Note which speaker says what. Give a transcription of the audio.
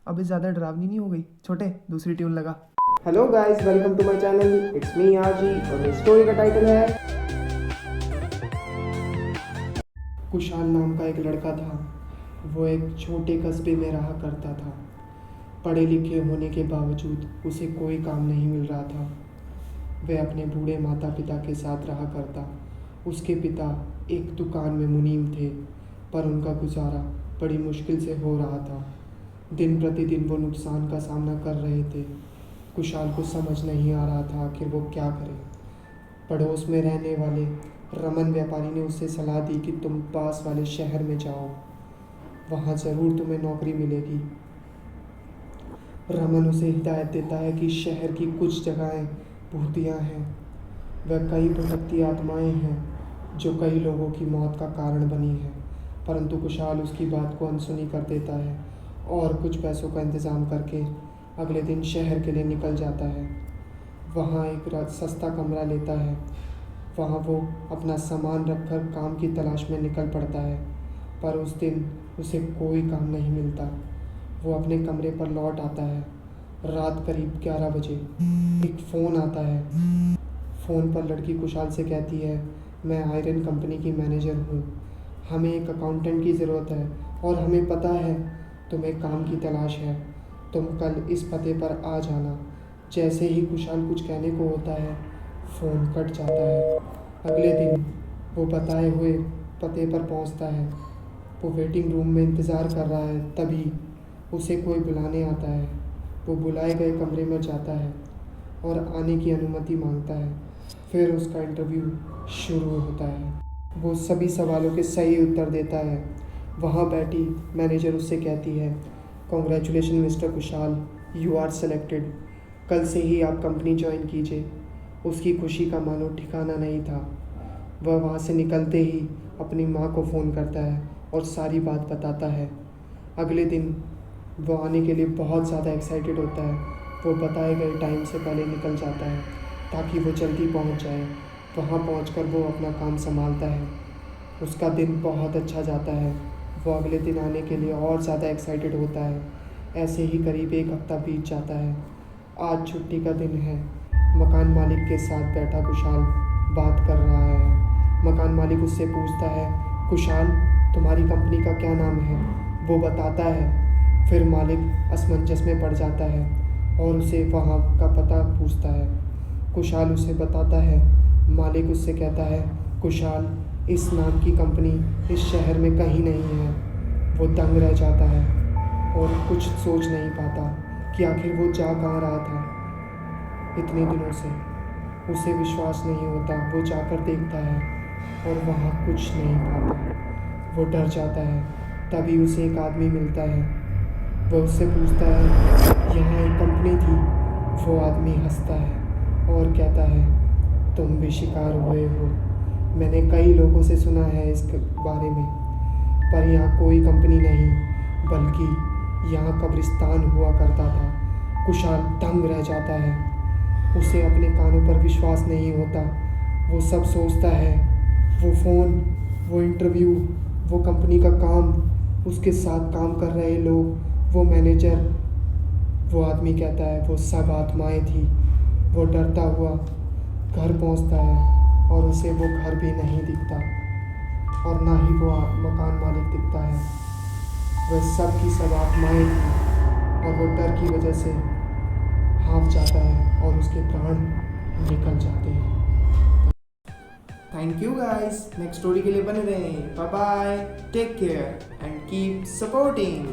Speaker 1: अबे ज़्यादा डरावनी नहीं हो गई? छोटे, दूसरी ट्यून लगा।
Speaker 2: Hello guys, welcome to my channel. It's me RG और इस स्टोरी का टाइटल है कुशाल नाम का एक लड़का था। वो एक छोटे कस्बे में रहा करता था। पढ़े लिखे होने के बावजूद उसे कोई काम नहीं मिल रहा था। वह अपने बूढ़े माता पिता के साथ रहा करता। उसके पिता एक दुकान में मुनीम थे, पर उनका गुजारा बड़ी मुश्किल से हो रहा था। दिन प्रतिदिन वो नुकसान का सामना कर रहे थे। कुशाल को समझ नहीं आ रहा था आखिर वो क्या करे। पड़ोस में रहने वाले रमन व्यापारी ने उससे सलाह दी कि तुम पास वाले शहर में जाओ, वहाँ ज़रूर तुम्हें नौकरी मिलेगी। रमन उसे हिदायत देता है कि शहर की कुछ जगहें भूतिया हैं, वह कई भटकती आत्माएं हैं जो कई लोगों की मौत का कारण बनी हैं। परंतु कुशाल उसकी बात को अनसुनी कर देता है और कुछ पैसों का इंतज़ाम करके अगले दिन शहर के लिए निकल जाता है। वहाँ एक सस्ता कमरा लेता है। वहाँ वो अपना सामान रखकर काम की तलाश में निकल पड़ता है, पर उस दिन उसे कोई काम नहीं मिलता। वो अपने कमरे पर लौट आता है। रात करीब 11 बजे एक फ़ोन आता है। फ़ोन पर लड़की कुशाल से कहती है, मैं आयरन कंपनी की मैनेजर हूँ, हमें एक अकाउंटेंट की ज़रूरत है और हमें पता है तुम्हें काम की तलाश है। तुम कल इस पते पर आ जाना। जैसे ही कुशाल कुछ कहने को होता है, फ़ोन कट जाता है। अगले दिन वो बताए हुए पते पर पहुंचता है। वो वेटिंग रूम में इंतज़ार कर रहा है, तभी उसे कोई बुलाने आता है। वो बुलाए गए कमरे में जाता है और आने की अनुमति मांगता है। फिर उसका इंटरव्यू शुरू होता है। वो सभी सवालों के सही उत्तर देता है। वहाँ बैठी मैनेजर उससे कहती है, congratulation mister Kushal, you are selected. कल से ही आप कंपनी ज्वाइन कीजिए। उसकी खुशी का मानो ठिकाना नहीं था। वह वहाँ से निकलते ही अपनी माँ को फ़ोन करता है और सारी बात बताता है। अगले दिन वो आने के लिए बहुत ज़्यादा एक्साइटेड होता है। वो बताए गए टाइम से पहले निकल जाता है ताकि वो जल्दी पहुँच जाए। वहाँ पहुँचकर वो अपना काम संभालता है। उसका दिन बहुत अच्छा जाता है। वो अगले दिन आने के लिए और ज़्यादा एक्साइटेड होता है। ऐसे ही करीब एक हफ्ता बीत जाता है। आज छुट्टी का दिन है। मकान मालिक के साथ बैठा कुशाल बात कर रहा है। मकान मालिक उससे पूछता है, कुशाल तुम्हारी कंपनी का क्या नाम है? वो बताता है। फिर मालिक असमंजस में पड़ जाता है और उसे वहाँ का पता पूछता है। कुशाल उसे बताता है। मालिक उससे कहता है, कुशाल इस नाम की कंपनी इस शहर में कहीं नहीं है। वो दंग रह जाता है और कुछ सोच नहीं पाता कि आखिर वो जा कहाँ रहा था इतने दिनों से। उसे विश्वास नहीं होता। वो जाकर देखता है और वहाँ कुछ नहीं पाता। वो डर जाता है। तभी उसे एक आदमी मिलता है। वह उससे पूछता है, यहाँ एक कंपनी थी। वो आदमी हंसता है और कहता है, तुम भी शिकार हुए हो। मैंने कई लोगों से सुना है इस बारे में, पर यहाँ कोई कंपनी नहीं, बल्कि यहाँ कब्रिस्तान हुआ करता था। कुशाल दंग रह जाता है। उसे अपने कानों पर विश्वास नहीं होता। वो सब सोचता है, वो फ़ोन, वो इंटरव्यू, वो कंपनी का काम, उसके साथ काम कर रहे लोग, वो मैनेजर। वो आदमी कहता है वो सब आत्माएं थी। वो डरता हुआ घर पहुंचता है और उसे वो घर भी नहीं दिखता और ना ही वो मकान मालिक दिखता है। वह सब की सब आत्माएं थी और वो डर की वजह से हाँफ जाता है और उसके प्राण निकल जाते हैं।
Speaker 1: Thank you guys, next story के लिए बने रहें। Bye bye, take care and keep supporting.